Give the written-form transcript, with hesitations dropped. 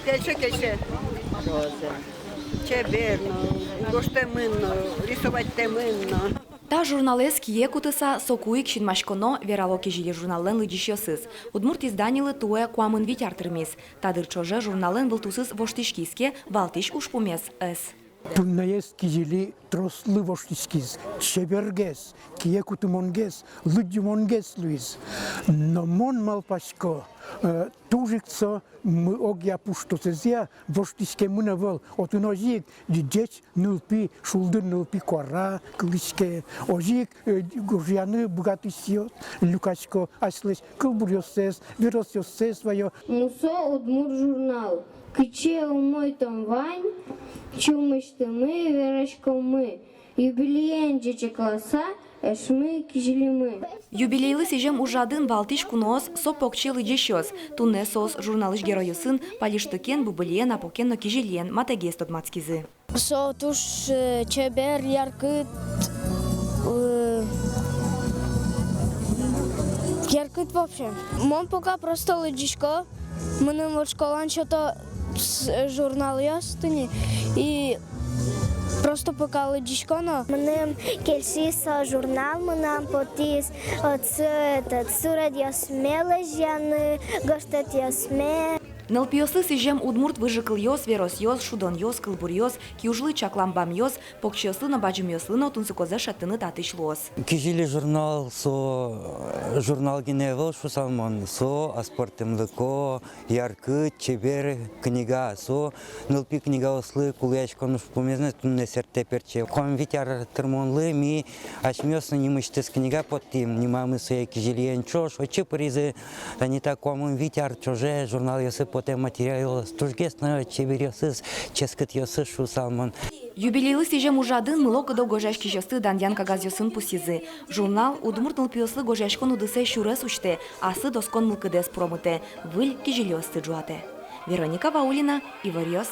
Кеше. Чеберно, гоштеминно, рисовать теминно. Та журналист кие кутыса сокуик шинмашконо вералоки жили журнален лыдишьосыз. Удмурт изданилы туэ куамын витяртырмез. Тадыр чоже журнален вылтусыз воштишкиске валтиш ушпумез эс. Туннаес кижили трослы воштискиз, чебергес, кие кутымонгес, лыдюмонгес луиз. Но мон малпашко тужикцо мы огя пуштосезия воштиске мынавыл. Отын ожик дидеч нылпи, шулдыр нылпи кора, кылышке. Ожик гуржяны богатысьет, люкачко аслыш, кылбурьосез, виросьосез свое. Мусо удмур журнал. Кыче умой там вань, чумышты мы, верочка мы. Юбилеен жече класса, эшмы кижили мы. Юбилейлы сежем ужадын валтиш кунос сопокче лыдишьос. Тунне сос журналыш геройысын палиштыкен бубылен апокен кижилен матагес тодмацкизы. Со туш чебер яркыт яркыт вообще. Мон пока просто лыдишко. Мене в школан что-то журнал ястыни и просто пока лыдишко, но мене кельсиса журнал, мене потис цуред ясме лежяны, гоштет ясме. Нылпиосы сежем удмурт выжикл йос, верос йос, шудон йос, кылбур йос, киужлы чакламбам йос, покчёслы баджым йослыно тунсыкозе шаттыны татышлос. Кижили журнал журнал геневал шусалмон со аспортемлыко яркыт чебер книга со нылпи книга ослы кулячкон шпумезне тунне сертеперче конвитяр термонлы ми ашмёсны немыштес книга подтим немамы се кижилиен чош очи призы они такому витяр чоже журнал йосы поте материал стужгесно чеберёсыз ческет йосы шусалмон. Юбилейлы сежем ужадын мылокыдо гожашки жосты даньян кагазьосын пусизы. Журнал удмурт нылпиослы гожашкон удысе шурес учте, асы доскон мылкыдес промыте, выль кижелёсты джуате. Вероника Ваулина, Иварьос.